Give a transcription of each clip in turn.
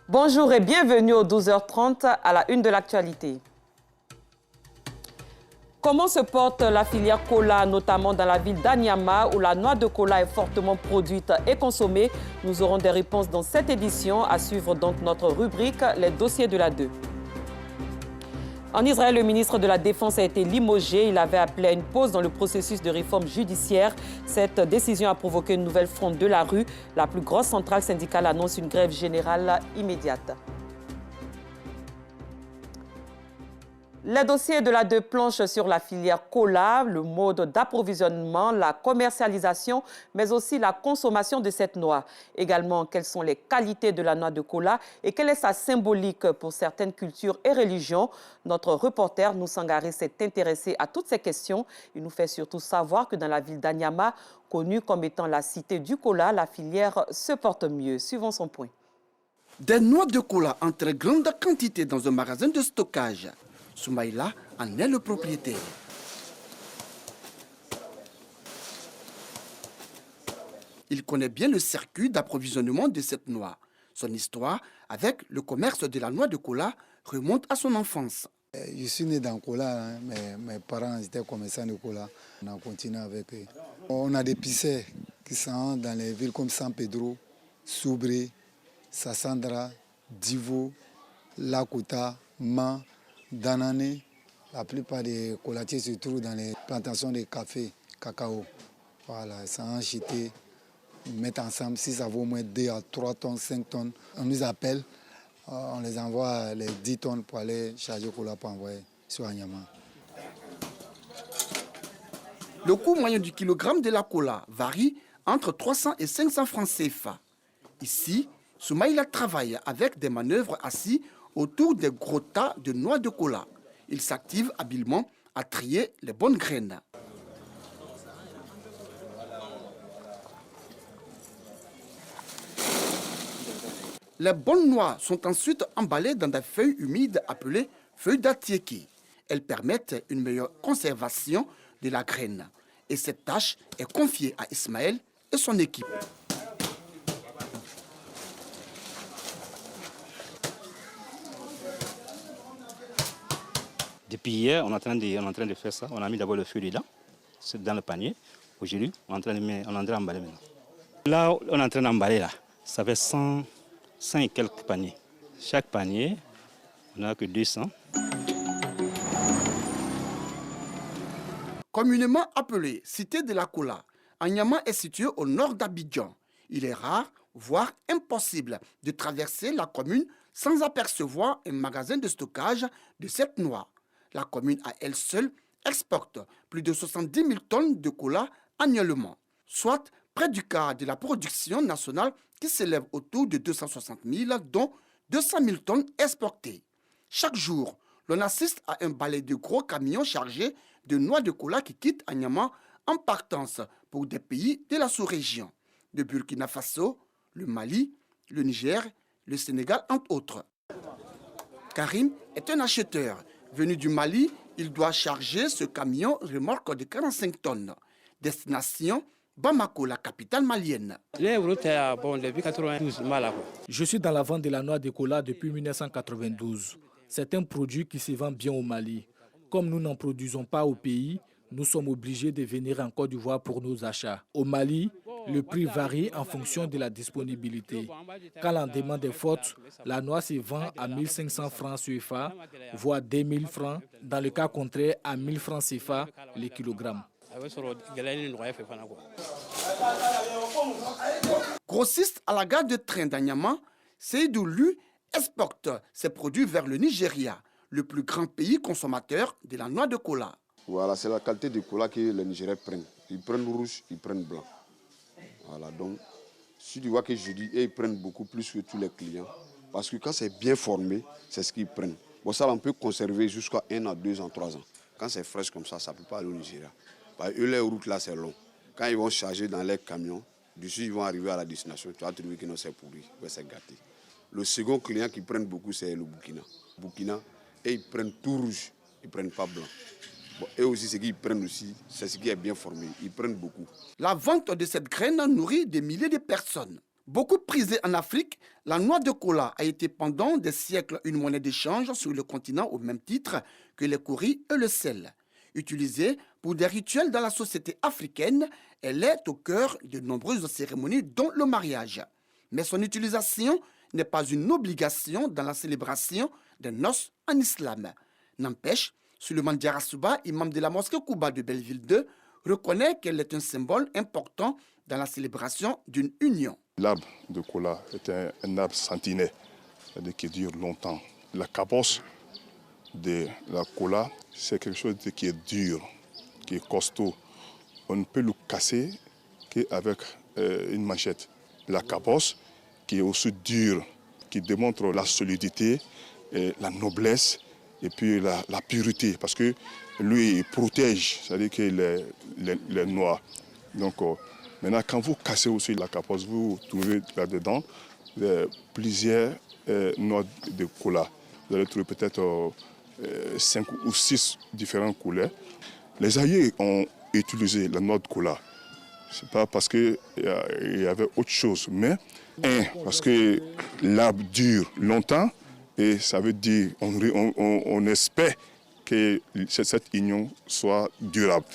Bonjour et bienvenue aux 12h30 à la une de l'actualité. Comment se porte la filière cola, notamment dans la ville d'Anyama, où la noix de cola est fortement produite et consommée? Nous aurons des réponses dans cette édition. À suivre donc notre rubrique « Les dossiers de la 2 ». En Israël, le ministre de la Défense a été limogé. Il avait appelé à une pause dans le processus de réforme judiciaire. Cette décision a provoqué une nouvelle fronde de la rue. La plus grosse centrale syndicale annonce une grève générale immédiate. Les dossiers de la 2 planchent sur la filière cola, le mode d'approvisionnement, la commercialisation, mais aussi la consommation de cette noix. Également, quelles sont les qualités de la noix de cola et quelle est sa symbolique pour certaines cultures et religions. Notre reporter Noussangari s'est intéressé à toutes ces questions. Il nous fait surtout savoir que dans la ville d'Anyama, connue comme étant la cité du cola, la filière se porte mieux. Suivons son point. Des noix de cola en très grande quantité dans un magasin de stockage. Soumaïla en est le propriétaire. Il connaît bien le circuit d'approvisionnement de cette noix. Son histoire avec le commerce de la noix de cola remonte à son enfance. Je suis né dans Cola, mais mes parents étaient commerçants de cola. On a continué avec eux. On a des piscers qui sont dans les villes comme San Pedro, Soubré, Sassandra, Divo, Lakota, Man, Danane. La plupart des colatiers se trouvent dans les plantations de café, cacao. Voilà, ça a acheté, ils mettent ensemble. Si ça vaut au moins 2 à 3 tonnes, 5 tonnes, on nous appelle, on les envoie les 10 tonnes pour aller charger cola pour envoyer sur Anyama. Le coût moyen du kilogramme de la cola varie entre 300 et 500 francs CFA. Ici, Soumaïla travaille avec des manœuvres assis autour des gros tas de noix de cola. Il s'active habilement à trier les bonnes graines. Les bonnes noix sont ensuite emballées dans des feuilles humides appelées feuilles d'atiéki. Elles permettent une meilleure conservation de la graine. Et cette tâche est confiée à Ismaël et son équipe. Depuis hier, on est en train de faire ça. On a mis d'abord le feu dedans, c'est dans le panier. Aujourd'hui, on est en train d'emballer maintenant. Là, on est en train d'emballer là. Ça fait 100 et quelques paniers. Chaque panier, on n'a que 200. Communément appelée Cité de la Cola, Anyama est située au nord d'Abidjan. Il est rare, voire impossible, de traverser la commune sans apercevoir un magasin de stockage de cette noix. La commune à elle seule exporte plus de 70 000 tonnes de cola annuellement, soit près du quart de la production nationale qui s'élève autour de 260 000, dont 200 000 tonnes exportées. Chaque jour, l'on assiste à un balai de gros camions chargés de noix de cola qui quittent Anyama en partance pour des pays de la sous-région, de Burkina Faso, le Mali, le Niger, le Sénégal, entre autres. Karim est un acheteur. Venu du Mali, il doit charger ce camion remorque de 45 tonnes. Destination Bamako, la capitale malienne. Je suis dans la vente de la noix de cola depuis 1992. C'est un produit qui se vend bien au Mali. Comme nous n'en produisons pas au pays, nous sommes obligés de venir en Côte d'Ivoire pour nos achats. Au Mali, le prix varie en fonction de la disponibilité. Quand la demande est forte, la noix se vend à 1500 francs CFA, voire 2000 francs, dans le cas contraire à 1000 francs CFA le kilogramme. Grossiste à la gare de train d'Anyama, Seydou Lu exporte ses produits vers le Nigeria, le plus grand pays consommateur de la noix de cola. Voilà, c'est la qualité de cola que les Nigériens prennent. Ils prennent rouge, ils prennent blanc. Voilà, donc, si tu vois que je dis, ils prennent beaucoup plus que tous les clients. Parce que quand c'est bien formé, c'est ce qu'ils prennent. Bon, ça, on peut conserver jusqu'à 1 à 2 ans, 3 ans. Quand c'est fraîche comme ça ne peut pas aller au Nigeria. Parce que eux, les routes là, c'est long. Quand ils vont charger dans les camions, dessus, ils vont arriver à la destination. Tu vas trouver que non, c'est pourri, c'est gâté. Le second client qui prennent beaucoup, c'est le Burkina. Et ils prennent tout rouge, ils ne prennent pas blanc. Bon, et aussi, ce qu'ils prennent aussi, c'est ce qui est bien formé. Ils prennent beaucoup. La vente de cette graine nourrit des milliers de personnes. Beaucoup prisée en Afrique, la noix de cola a été pendant des siècles une monnaie d'échange sur le continent au même titre que les currys et le sel. Utilisée pour des rituels dans la société africaine, elle est au cœur de nombreuses cérémonies dont le mariage. Mais son utilisation n'est pas une obligation dans la célébration des noces en islam. N'empêche, Suleiman Diarra-Souba, imam de la mosquée Kouba de Belleville 2, reconnaît qu'elle est un symbole important dans la célébration d'une union. L'arbre de cola est un arbre centenaire, c'est-à-dire qui dure longtemps. La cabosse de la cola, c'est quelque chose qui est dur, qui est costaud. On ne peut le casser qu'avec une manchette. La cabosse, qui est aussi dure, qui démontre la solidité, la noblesse et puis la pureté, parce que lui, il protège, c'est-à-dire que les noix. Donc, maintenant, quand vous cassez aussi la cabosse, vous trouvez là-dedans plusieurs noix de cola. Vous allez trouver peut-être 5 ou 6 différentes couleurs. Les aïeux ont utilisé la noix de cola. Ce n'est pas parce qu'il y avait autre chose, mais parce que l'arbre dure longtemps et ça veut dire on espère que cette union soit durable.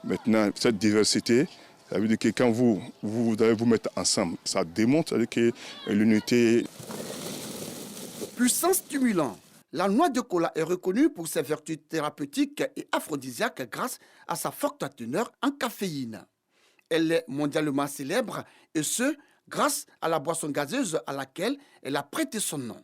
Maintenant, cette diversité, ça veut dire que quand vous allez vous mettre ensemble, ça démontre que l'unité. Puissant stimulant, la noix de cola est reconnue pour ses vertus thérapeutiques et aphrodisiaques grâce à sa forte teneur en caféine. Elle est mondialement célèbre et ce, grâce à la boisson gazeuse à laquelle elle a prêté son nom.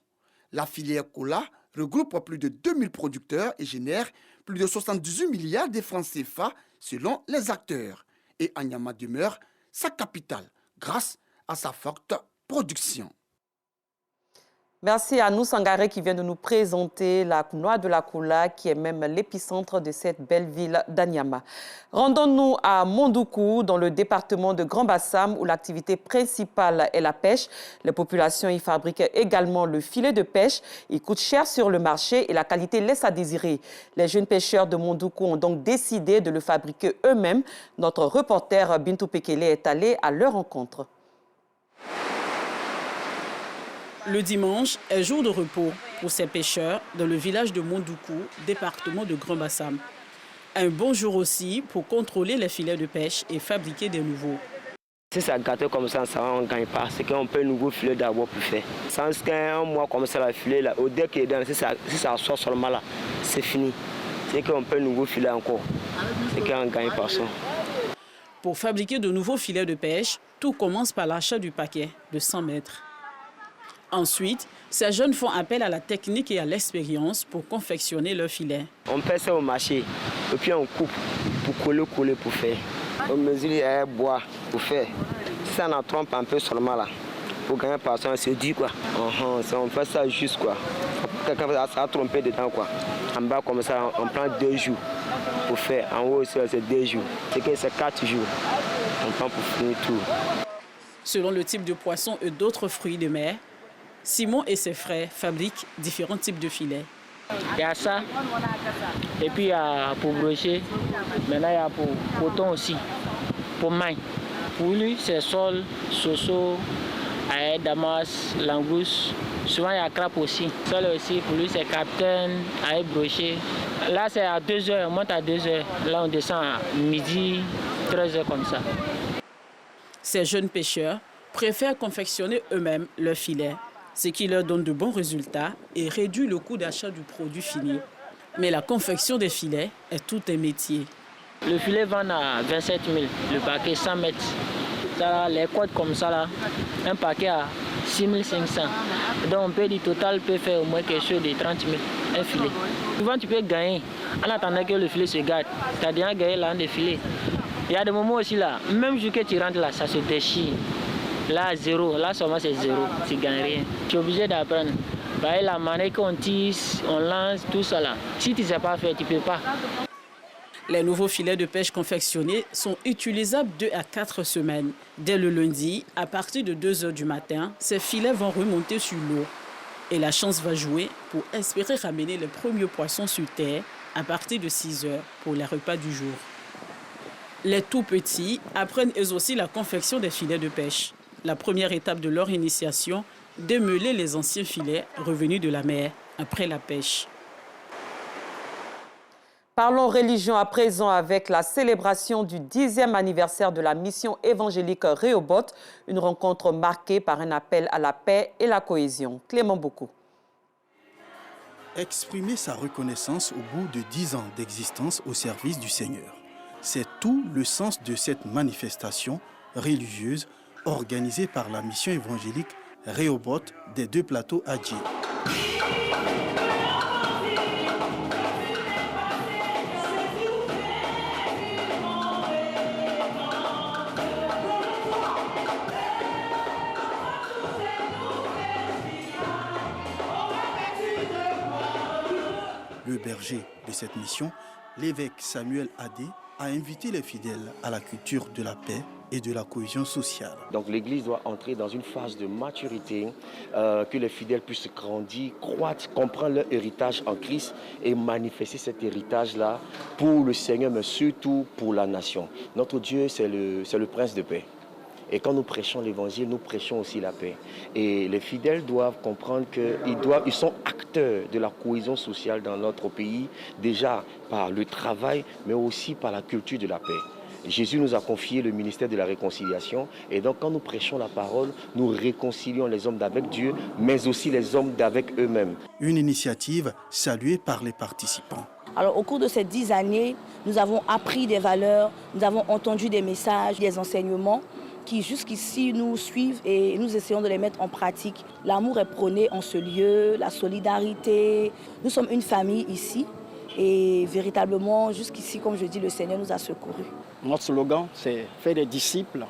La filière cola regroupe plus de 2000 producteurs et génère plus de 78 milliards de francs CFA selon les acteurs. Et Anyama demeure sa capitale grâce à sa forte production. Merci à nous Sangaré qui vient de nous présenter la noix de la cola qui est même l'épicentre de cette belle ville d'Anyama. Rendons-nous à Mondoukou dans le département de Grand Bassam où l'activité principale est la pêche. Les populations y fabriquent également le filet de pêche. Il coûte cher sur le marché et la qualité laisse à désirer. Les jeunes pêcheurs de Mondoukou ont donc décidé de le fabriquer eux-mêmes. Notre reporter Bintou Pekele est allé à leur rencontre. Le dimanche est jour de repos pour ces pêcheurs dans le village de Mondoukou, département de Grand Bassam. Un bon jour aussi pour contrôler les filets de pêche et fabriquer des nouveaux. Si ça gâte comme ça on ne gagne pas. C'est qu'on peut un nouveau filet d'abord pour faire. Sans qu'un mois comme ça, le filet, là, au dès qu'il est dans, si ça sort seulement là, c'est fini. C'est qu'on peut un nouveau filet encore. C'est qu'on ne gagne pas ça. Pour fabriquer de nouveaux filets de pêche, tout commence par l'achat du paquet de 100 mètres. Ensuite, ces jeunes font appel à la technique et à l'expérience pour confectionner leur filet. On pèse ça au marché et puis on coupe pour coller pour faire. On mesure les bois pour faire. Si ça en trompe un peu seulement là, pour gagner par ça, c'est dit quoi. On fait ça juste quoi. Quelqu'un ça a trompé dedans quoi. En bas comme ça, on prend 2 jours pour faire. En haut c'est 2 jours. C'est que c'est 4 jours. On prend pour finir tout. Selon le type de poisson et d'autres fruits de mer, Simon et ses frères fabriquent différents types de filets. Il y a ça, et puis il y a pour brochet, maintenant il y a pour coton aussi, pour main. Pour lui, c'est sol, soso, damas, langouste. Souvent il y a crabe aussi. Sol aussi, pour lui c'est capitaine, brochet. Là c'est à 2h, on monte à 2h. Là on descend à midi, 13h comme ça. Ces jeunes pêcheurs préfèrent confectionner eux-mêmes leurs filets, ce qui leur donne de bons résultats et réduit le coût d'achat du produit fini. Mais la confection des filets est tout un métier. Le filet vend à 27 000, le paquet 100 mètres. Ça, les codes comme ça, là, un paquet à 6 500. Donc on peut dire total peut faire au moins quelque chose de 30 000, un filet. Souvent tu peux gagner en attendant que le filet se gâte. Tu as déjà gagné là des filets. Il y a des moments aussi là, même jour que tu rentres là, ça se déchire. Là, 0. Là, seulement, c'est 0. Tu ne gagnes rien. Tu es obligé d'apprendre. Bah, la manière qu'on tisse, on lance, tout ça là. Si tu ne sais pas faire, tu ne peux pas. Les nouveaux filets de pêche confectionnés sont utilisables 2 à 4 semaines. Dès le lundi, à partir de 2h du matin, ces filets vont remonter sur l'eau. Et la chance va jouer pour espérer ramener les premiers poissons sur terre à partir de 6h pour les repas du jour. Les tout petits apprennent eux aussi la confection des filets de pêche. La première étape de leur initiation, démêler les anciens filets revenus de la mer après la pêche. Parlons religion à présent avec la célébration du 10e anniversaire de la mission évangélique Rehoboth, une rencontre marquée par un appel à la paix et la cohésion. Clément Boukou. Exprimer sa reconnaissance au bout de 10 ans d'existence au service du Seigneur. C'est tout le sens de cette manifestation religieuse organisée par la mission évangélique Rehoboth des deux plateaux Adjé. Le berger de cette mission, l'évêque Samuel Adé, a invité les fidèles à la culture de la paix et de la cohésion sociale. Donc l'Église doit entrer dans une phase de maturité, que les fidèles puissent grandir, croître, comprendre leur héritage en Christ et manifester cet héritage-là pour le Seigneur, mais surtout pour la nation. Notre Dieu, c'est le prince de paix. Et quand nous prêchons l'évangile, nous prêchons aussi la paix. Et les fidèles doivent comprendre qu'ils sont acteurs de la cohésion sociale dans notre pays, déjà par le travail, mais aussi par la culture de la paix. Jésus nous a confié le ministère de la réconciliation. Et donc quand nous prêchons la parole, nous réconcilions les hommes d'avec Dieu, mais aussi les hommes d'avec eux-mêmes. Une initiative saluée par les participants. Alors, au cours de ces 10 années, nous avons appris des valeurs, nous avons entendu des messages, des enseignements qui jusqu'ici nous suivent et nous essayons de les mettre en pratique. L'amour est prôné en ce lieu, la solidarité. Nous sommes une famille ici et véritablement, jusqu'ici, comme je dis, le Seigneur nous a secourus. Notre slogan, c'est « Faire des disciples,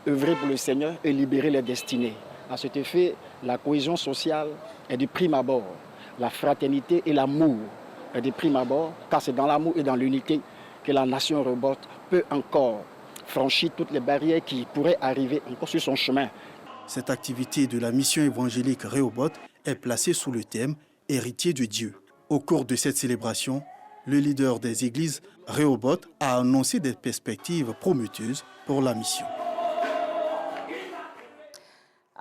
œuvrer pour le Seigneur et libérer les destinées ». À cet effet, la cohésion sociale est de prime abord. La fraternité et l'amour est de prime abord, car c'est dans l'amour et dans l'unité que la nation Rehoboth peut encore franchir toutes les barrières qui pourraient arriver encore sur son chemin. Cette activité de la mission évangélique Rehoboth est placée sous le thème « Héritier de Dieu ». Au cours de cette célébration, le leader des églises Rehoboth a annoncé des perspectives prometteuses pour la mission.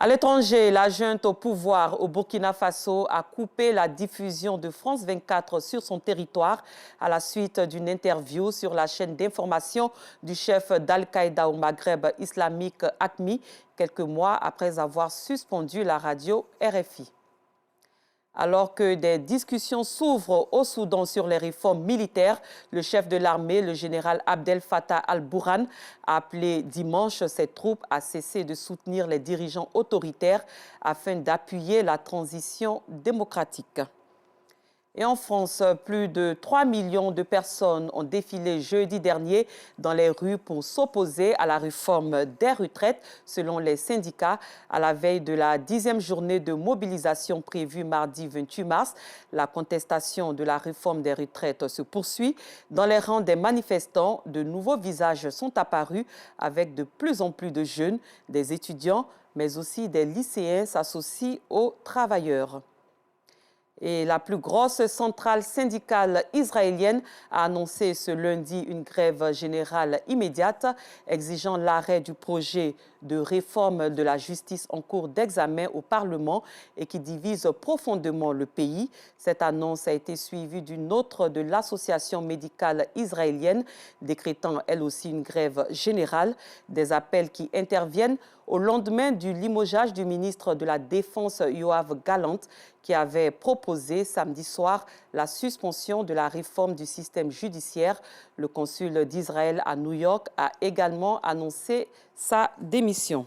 À l'étranger, la junte au pouvoir au Burkina Faso a coupé la diffusion de France 24 sur son territoire à la suite d'une interview sur la chaîne d'information du chef d'Al-Qaïda au Maghreb islamique AQMI, quelques mois après avoir suspendu la radio RFI. Alors que des discussions s'ouvrent au Soudan sur les réformes militaires, le chef de l'armée, le général Abdel Fattah al-Burhan, a appelé dimanche ses troupes à cesser de soutenir les dirigeants autoritaires afin d'appuyer la transition démocratique. Et en France, plus de 3 millions de personnes ont défilé jeudi dernier dans les rues pour s'opposer à la réforme des retraites, selon les syndicats. À la veille de la 10e journée de mobilisation prévue mardi 28 mars, la contestation de la réforme des retraites se poursuit. Dans les rangs des manifestants, de nouveaux visages sont apparus avec de plus en plus de jeunes, des étudiants, mais aussi des lycéens s'associent aux travailleurs. Et la plus grosse centrale syndicale israélienne a annoncé ce lundi une grève générale immédiate exigeant l'arrêt du projet de réforme de la justice en cours d'examen au Parlement et qui divise profondément le pays. Cette annonce a été suivie d'une autre de l'association médicale israélienne, décrétant elle aussi une grève générale. Des appels qui interviennent au lendemain du limogeage du ministre de la Défense Yoav Gallant, qui avait proposé samedi soir la suspension de la réforme du système judiciaire. Le consul d'Israël à New York a également annoncé sa démission.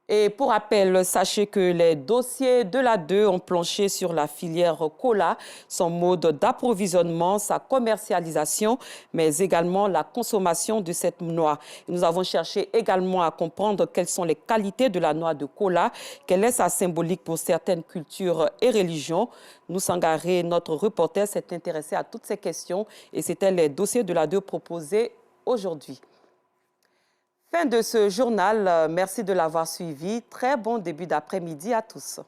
Et pour rappel, sachez que les dossiers de l'A2 ont planché sur la filière cola, son mode d'approvisionnement, sa commercialisation, mais également la consommation de cette noix. Nous avons cherché également à comprendre quelles sont les qualités de la noix de cola, quelle est sa symbolique pour certaines cultures et religions. Nous Sangaré, notre reporter, s'est intéressé à toutes ces questions et c'était les dossiers de l'A2 proposés aujourd'hui. Fin de ce journal. Merci de l'avoir suivi. Très bon début d'après-midi à tous.